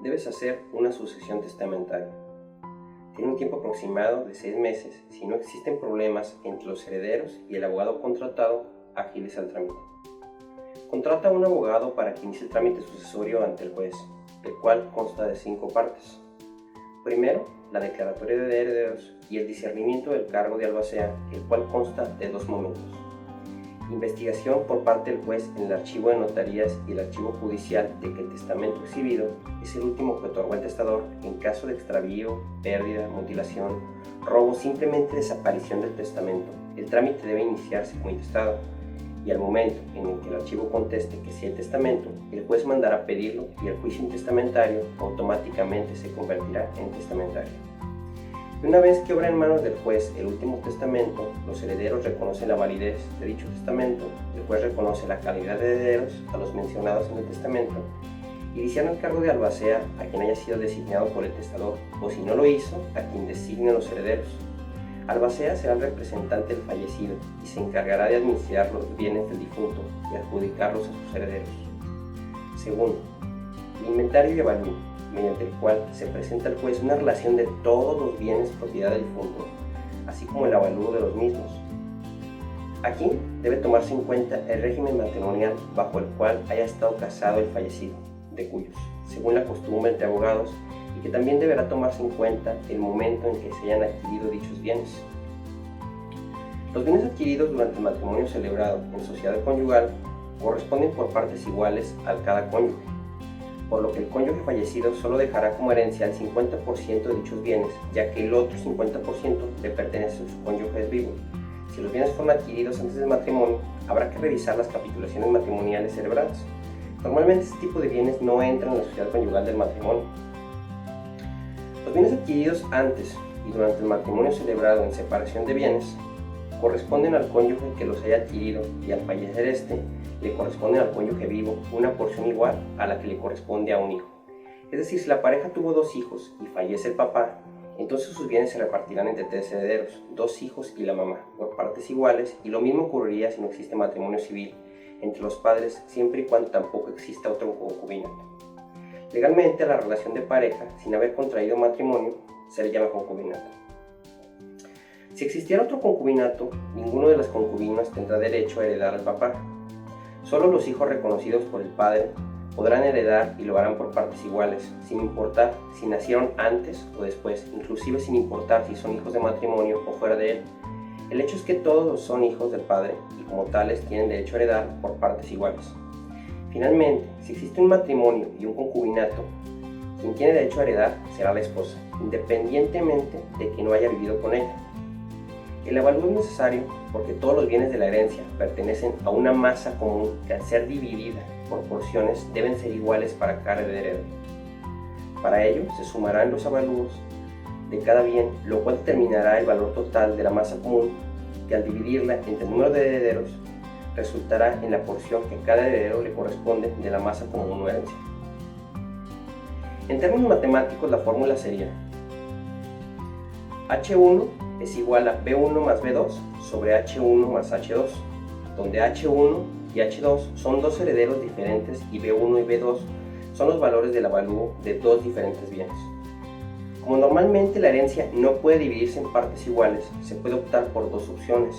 debes hacer una sucesión testamentaria. Tiene un tiempo aproximado de 6 meses si no existen problemas entre los herederos y el abogado contratado agiliza el trámite. Contrata a un abogado para que inicie el trámite sucesorio ante el juez, el cual consta de 5 partes. Primero, la declaratoria de herederos y el discernimiento del cargo de albacea, el cual consta de 2 momentos. Investigación por parte del juez en el archivo de notarías y el archivo judicial de que el testamento exhibido es el último que otorgó el testador en caso de extravío, pérdida, mutilación, robo o simplemente desaparición del testamento. El trámite debe iniciarse como intestado y al momento en el que el archivo conteste que sí hay testamento, el juez mandará pedirlo y el juicio intestamentario automáticamente se convertirá en testamentario. Y una vez que obra en manos del juez el último testamento, los herederos reconocen la validez de dicho testamento, el juez reconoce la calidad de herederos a los mencionados en el testamento y diciendo el cargo de albacea a quien haya sido designado por el testador o si no lo hizo, a quien designen los herederos. Albacea será el representante del fallecido y se encargará de administrar los bienes del difunto y adjudicarlos a sus herederos. Segundo, el inventario y avalúo, mediante el cual se presenta al juez una relación de todos los bienes propiedad del difunto, así como el avalúo de los mismos. Aquí debe tomarse en cuenta el régimen matrimonial bajo el cual haya estado casado el fallecido, de cuyos, según la costumbre entre abogados, y que también deberá tomarse en cuenta el momento en que se hayan adquirido dichos bienes. Los bienes adquiridos durante el matrimonio celebrado en sociedad conyugal corresponden por partes iguales al cada cónyuge, por lo que el cónyuge fallecido solo dejará como herencia el 50% de dichos bienes, ya que el otro 50% le pertenece a su cónyuge vivo. Si los bienes fueron adquiridos antes del matrimonio, habrá que revisar las capitulaciones matrimoniales celebradas. Normalmente este tipo de bienes no entran en la sociedad conyugal del matrimonio. Los bienes adquiridos antes y durante el matrimonio celebrado en separación de bienes corresponden al cónyuge que los haya adquirido y al fallecer este le corresponde al cónyuge vivo una porción igual a la que le corresponde a un hijo. Es decir, si la pareja tuvo 2 hijos y fallece el papá, entonces sus bienes se repartirán entre 3 herederos, 2 hijos y la mamá, por partes iguales, y lo mismo ocurriría si no existe matrimonio civil entre los padres, siempre y cuando tampoco exista otro concubinato. Legalmente, a la relación de pareja, sin haber contraído matrimonio, se le llama concubinato. Si existiera otro concubinato, ninguno de las concubinas tendrá derecho a heredar al papá. Solo los hijos reconocidos por el padre podrán heredar y lo harán por partes iguales, sin importar si nacieron antes o después, inclusive sin importar si son hijos de matrimonio o fuera de él. El hecho es que todos son hijos del padre y como tales tienen derecho a heredar por partes iguales. Finalmente, si existe un matrimonio y un concubinato, quien tiene derecho a heredar será la esposa, independientemente de que no haya vivido con ella. El avalúo es necesario porque todos los bienes de la herencia pertenecen a una masa común que al ser dividida por porciones deben ser iguales para cada heredero. Para ello se sumarán los avalúos de cada bien, lo cual determinará el valor total de la masa común que al dividirla entre el número de herederos resultará en la porción que cada heredero le corresponde de la masa común o herencia. En términos matemáticos la fórmula sería H1 es igual a B1 más B2 sobre H1 más H2, donde H1 y H2 son 2 herederos diferentes y B1 y B2 son los valores del avalúo de 2 diferentes bienes. Como normalmente la herencia no puede dividirse en partes iguales, se puede optar por 2 opciones.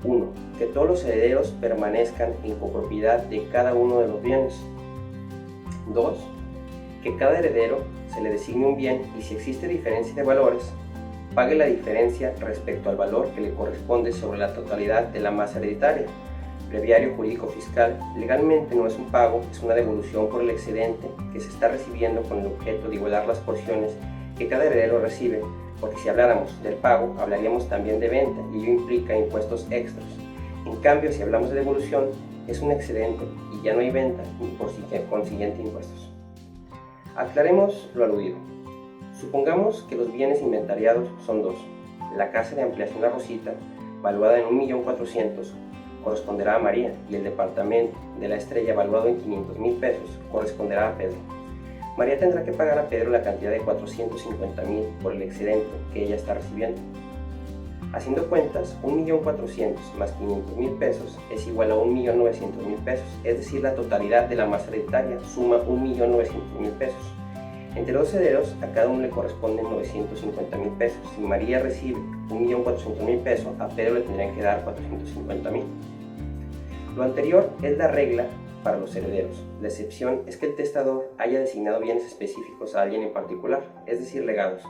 1. Que todos los herederos permanezcan en copropiedad de cada uno de los bienes. 2. Que cada heredero se le designe un bien y si existe diferencia de valores, pague la diferencia respecto al valor que le corresponde sobre la totalidad de la masa hereditaria. Breviario jurídico fiscal, legalmente no es un pago, es una devolución por el excedente que se está recibiendo con el objeto de igualar las porciones que cada heredero recibe, porque si habláramos del pago, hablaríamos también de venta y ello implica impuestos extras. En cambio, si hablamos de devolución, es un excedente y ya no hay venta ni por consiguiente impuestos. Aclaremos lo aludido. Supongamos que los bienes inventariados son 2. La casa de ampliación La Rosita, valuada en 1.400.000, corresponderá a María y el departamento de La Estrella, valuado en 500,000 pesos, corresponderá a Pedro. María tendrá que pagar a Pedro la cantidad de 450,000 por el excedente que ella está recibiendo. Haciendo cuentas, 1.400.000 más 500,000 pesos es igual a 1.900.000 pesos, es decir, la totalidad de la masa hereditaria suma 1.900.000 pesos. Entre los herederos, a cada uno le corresponden 950,000 pesos. Si María recibe 1,400,000 pesos, a Pedro le tendrían que dar 450,000. Lo anterior es la regla para los herederos. La excepción es que el testador haya designado bienes específicos a alguien en particular, es decir, legados,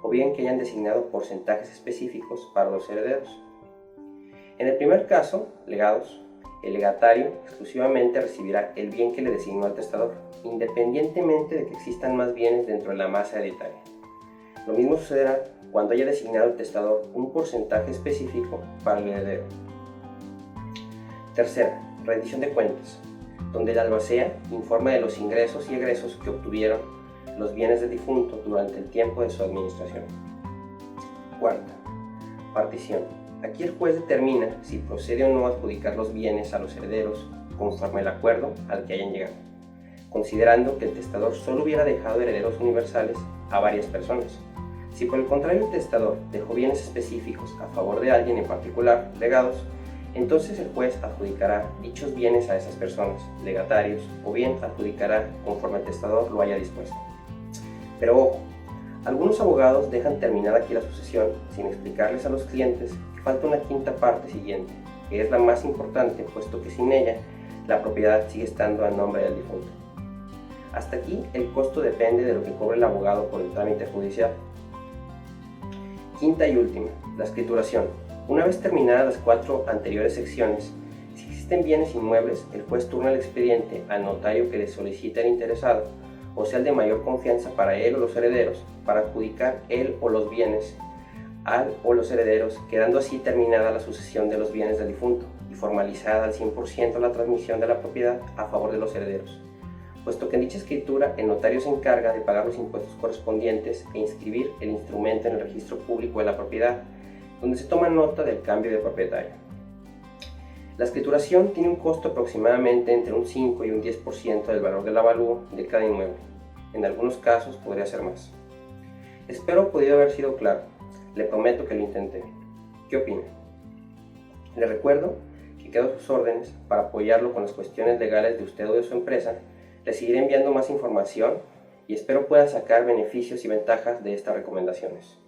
o bien que hayan designado porcentajes específicos para los herederos. En el primer caso, legados, el legatario exclusivamente recibirá el bien que le designó al testador, independientemente de que existan más bienes dentro de la masa hereditaria. Lo mismo sucederá cuando haya designado el testador un porcentaje específico para el heredero. Tercera, rendición de cuentas, donde el albacea informa de los ingresos y egresos que obtuvieron los bienes del difunto durante el tiempo de su administración. Cuarta, partición. Aquí el juez determina si procede o no adjudicar los bienes a los herederos conforme al acuerdo al que hayan llegado, considerando que el testador solo hubiera dejado herederos universales a varias personas. Si por el contrario el testador dejó bienes específicos a favor de alguien en particular, legados, entonces el juez adjudicará dichos bienes a esas personas, legatarios, o bien adjudicará conforme el testador lo haya dispuesto. Pero ojo, algunos abogados dejan terminada aquí la sucesión sin explicarles a los clientes que falta una quinta parte siguiente, que es la más importante, puesto que sin ella la propiedad sigue estando a nombre del difunto. Hasta aquí el costo depende de lo que cobre el abogado por el trámite judicial. Quinta y última, la escrituración. Una vez terminadas las 4 anteriores secciones, si existen bienes inmuebles, el juez turna el expediente al notario que le solicita el interesado, o sea el de mayor confianza para él o los herederos, para adjudicar él o los bienes al o los herederos, quedando así terminada la sucesión de los bienes del difunto y formalizada al 100% la transmisión de la propiedad a favor de los herederos, puesto que en dicha escritura el notario se encarga de pagar los impuestos correspondientes e inscribir el instrumento en el registro público de la propiedad, donde se toma nota del cambio de propietario. La escrituración tiene un costo aproximadamente entre un 5 y un 10% del valor del avalúo de cada inmueble. En algunos casos podría ser más. Espero podido haber sido claro. Le prometo que lo intenté. ¿Qué opina? Le recuerdo que quedo a sus órdenes para apoyarlo con las cuestiones legales de usted o de su empresa. Le seguiré enviando más información y espero pueda sacar beneficios y ventajas de estas recomendaciones.